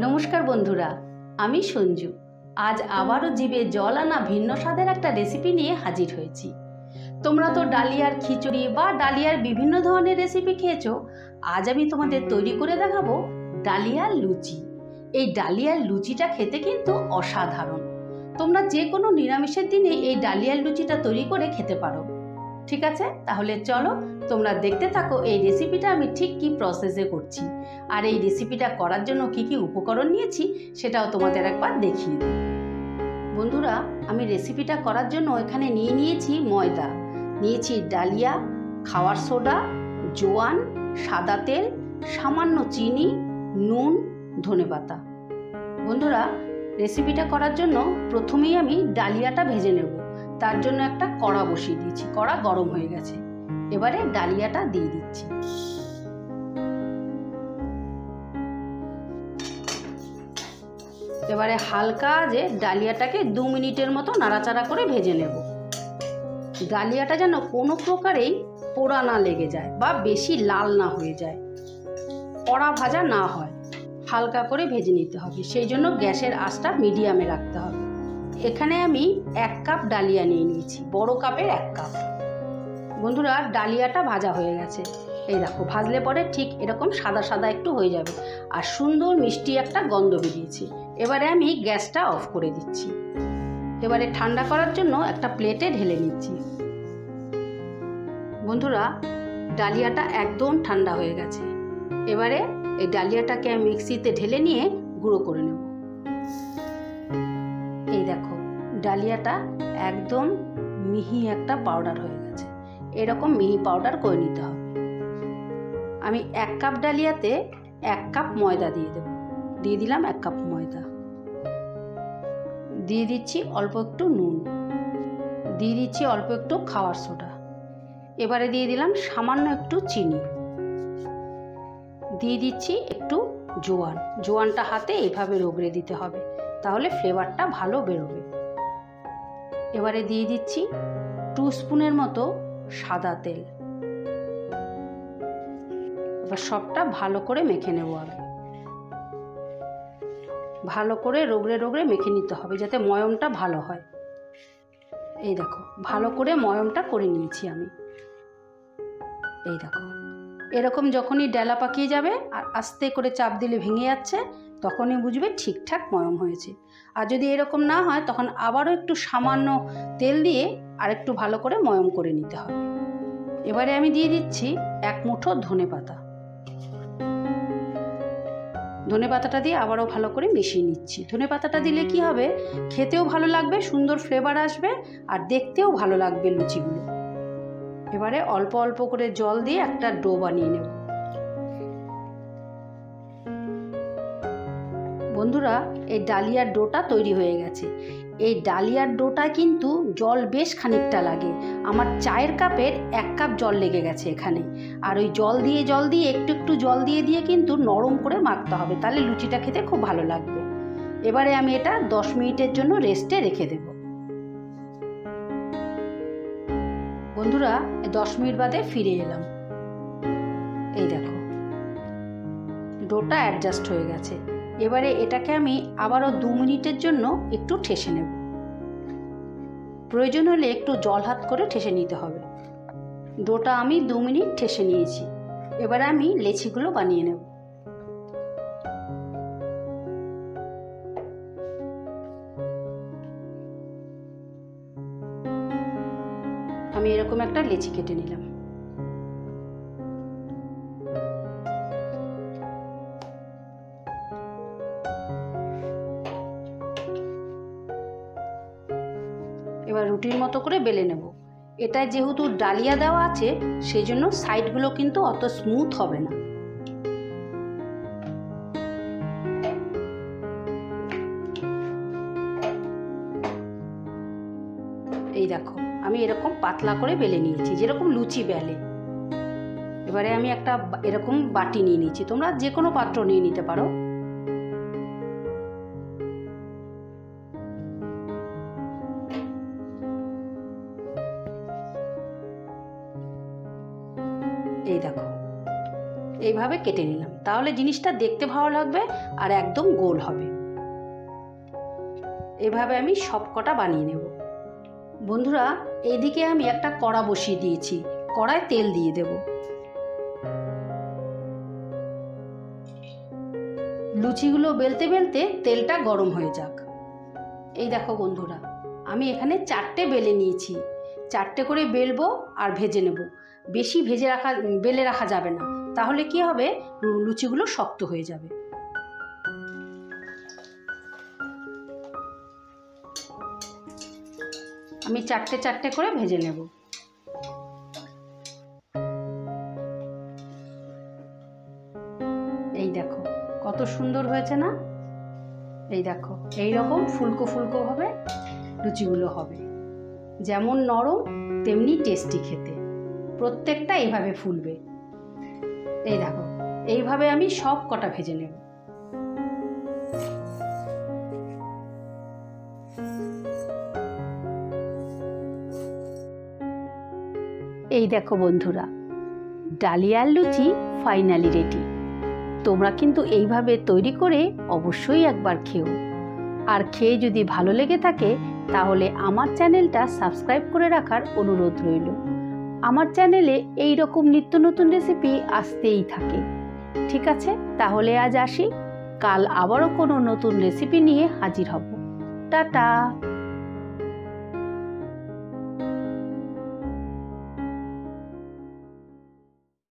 নমস্কার বন্ধুরা, আমি সঞ্জু। আজ আবারও জিভে জল আনা ভিন্ন স্বাদের একটা রেসিপি নিয়ে হাজির হয়েছি। তোমরা তো ডালিয়ার খিচুড়ি বা ডালিয়ার বিভিন্ন ধরনের রেসিপি খেয়েছো। আজ আমি তোমাদের তৈরি করে দেখাবো ডালিয়ার লুচি। এই ডালিয়ার লুচিটা খেতে কিন্তু অসাধারণ। তোমরা যে কোনো নিরামিষের দিনে এই ডালিয়ার লুচিটা তৈরি করে খেতে পারো। ঠিক আছে, তাহলে চলো তোমরা দেখতে থাকো এই রেসিপিটা আমি ঠিক কি প্রসেসে করছি, আর এই রেসিপিটা করার জন্য কি কি উপকরণ নিয়েছি সেটাও তোমাদের একবার দেখিয়ে দিই। বন্ধুরা, আমি রেসিপিটা করার জন্য এখানে নিয়েছি ময়দা, নিয়েছি ডালিয়া, খাওয়ার সোডা, জোয়ান, সাদা তেল, সামান্য চিনি, নুন, ধনেপাতা। বন্ধুরা, রেসিপিটা করার জন্য প্রথমেই আমি ডালিয়াটা ভেজে নেব। তার জন্য একটা কড়া বসিয়ে দিয়েছি, কড়া গরম হয়ে গেছে। এবারে ডালিয়াটা দিয়ে দিচ্ছি। এবারে হালকা যে ডালিয়াটাকে 2 মিনিটের মতো নাড়াচাড়া করে ভেজে নেব। ডালিয়াটা যেন কোনো প্রকারেই পোড়া না লেগে যায় বা বেশি লাল না হয়ে যায়, কড়া ভাজা না হয়, হালকা করে ভেজে নিতে হবে। সেই জন্য গ্যাসের আঁচটা মিডিয়ামে রাখতে হবে। এখানে আমি 1 কাপ ডালিয়া নিয়ে নিয়েছি, বড় কাপের 1 কাপ। বন্ধুরা, ডালিয়াটা ভাজা হয়ে গেছে। এই দেখো, ভাজলে পরে ঠিক এরকম সাদা সাদা একটু হয়ে যাবে আর সুন্দর মিষ্টি একটা গন্ধ বেরিয়েছে। এবারে আমি গ্যাসটা অফ করে দিচ্ছি। এবারে ঠান্ডা করার জন্য একটা প্লেটে ঢেলে নিচ্ছি। বন্ধুরা, ডালিয়াটা একদম ঠান্ডা হয়ে গেছে। এবারে এই ডালিয়াটাকে আমি মিক্সিতে ঢেলে নিয়ে গুঁড়ো করে নেব। এই দেখো, ডালিয়াটা একদম মিহি একটা পাউডার হয়ে গেছে। এরকম মিহি পাউডার করে নিতে হবে। আমি 1 কাপ ডালিয়াতে 1 কাপ ময়দা দিয়ে দেব। দিয়ে দিলাম 1 কাপ ময়দা। দিয়ে দিচ্ছি অল্প একটু নুন, দিয়ে দিচ্ছি অল্প একটু খাওয়ার সোডা। এবারে দিয়ে দিলাম সামান্য একটু চিনি, দিয়ে দিচ্ছি একটু জোয়ান। জোয়ানটা হাতে এইভাবে রগড়ে দিতে হবে, তাহলে ফ্লেভারটা ভালো বেরোবে। এবারে দিয়ে দিচ্ছি 2 স্পুনের মতো সাদা তেল। এবার সবটা ভালো করে মেখে নেব। আগে ভালো করে রগড়ে রগড়ে মেখে নিতে হবে যাতে ময়মটা ভালো হয়। এই দেখো, ভালো করে ময়মটা করে নিয়েছি আমি। এই দেখো, এরকম যখনই ডেলা পাকিয়ে যাবে আর আস্তে করে চাপ দিলে ভেঙে যাচ্ছে, তখনই বুঝবে ঠিকঠাক ময়ম হয়েছে। আর যদি এরকম না হয় তখন আবারও একটু সামান্য তেল দিয়ে আর একটু ভালো করে ময়ম করে নিতে হবে। এবারে আমি দিয়ে দিচ্ছি 1 মুঠো ধনেপাতা। ধনেপাতাটা দিয়ে আবারও ভালো করে মিশিয়ে নিচ্ছি। ধনেপাতাটা দিলে কি হবে, খেতেও ভালো লাগবে, সুন্দর ফ্লেভার আসবে আর দেখতেও ভালো লাগবে লুচিগুলো। এবারে অল্প অল্প করে জল দিয়ে একটা ডো বানিয়ে নেব। বন্ধুরা, এই ডালিয়ার ডোটা তৈরি হয়ে গেছে। এই ডালিয়ার ডোটা কিন্তু জল বেশ খানিকটা লাগে। আমার চায়ের কাপের 1 কাপ জল লেগে গেছে এখানে। আর ওই জল দিয়ে একটু একটু জল দিয়ে কিন্তু নরম করে মাখতে হবে, তাহলে লুচিটা খেতে খুব ভালো লাগবে। এবারে আমি এটা 10 মিনিটের জন্য রেস্টে রেখে দেব। বন্ধুরা, 10 মিনিট বাদে ফিরে এলাম। এই দেখো, ডোটা অ্যাডজাস্ট হয়ে গেছে। এবারে এটাকে আমি আবারও 2 মিনিটের জন্য একটু ঠেসে নেব। প্রয়োজন হলে একটু জল হাত করে ঠেসে নিতে হবে। ডোটা আমি 2 মিনিট ঠেসে নিয়েছি। এবারে আমি লেচিগুলো বানিয়ে নেব। আমি এরকম একটা লেচি কেটে নিলাম। এবার রুটির মতো করে বেলে নেব। এটা যেহেতু ডালিয়া দেওয়া আছে, সেই জন্য সাইডগুলো কিন্তু অত স্মুথ হবে না। এই দেখো, আমি এরকম পাতলা করে বেলে নিয়েছি, যেরকম লুচি বেলে। এবারে আমি একটা এরকম বাটি নিয়ে নিয়েছি। তোমরা যে কোনো পাত্র নিয়ে নিতে পারো। এই দেখো, এইভাবে কেটে নিলাম। তাহলে জিনিসটা দেখতে ভালো লাগবে আর একদম গোল হবে। এভাবে আমি সব কটা বানিয়ে নেব। বন্ধুরা, এইদিকে আমি একটা কড়া বসিয়ে দিয়েছি, কড়ায় তেল দিয়ে দেব। লুচিগুলো বেলতে বেলতে তেলটা গরম হয়ে যাক। এই দেখো বন্ধুরা, আমি এখানে 4টে বেলে নিয়েছি। 4টে করে বেলবো আর ভেজে নেব। বেশি বেলে রাখা যাবে না, তাহলে কি হবে, লুচিগুলো শক্ত হয়ে যাবে। আমি 4টে করে ভেজে নেব। এই দেখো কত সুন্দর হয়েছে না? এই দেখো এইরকম ফুলকো ফুলকো ভাবে লুচিগুলো হবে, যেমন নরম তেমনি টেস্টি খেতে। প্রত্যেকটা এইভাবে ফুলবে। এই দেখো এইভাবে আমি সব কটা ভেজে নেব। এই দেখো বন্ধুরা, ডালিয়ার লুচি ফাইনালি রেডি। তোমরা কিন্তু এইভাবে তৈরি করে অবশ্যই একবার খেও। আর খেয়ে যদি ভালো লেগে থাকে তাহলে আমার চ্যানেলটা সাবস্ক্রাইব করে রাখার অনুরোধ রইল। আমার চ্যানেলে এই রকম নিত্য নতুন রেসিপি আসতেই থাকে। ঠিক আছে, তাহলে আজ আসি। কাল আবারও কোনো নতুন রেসিপি নিয়ে হাজির হব। টাটা।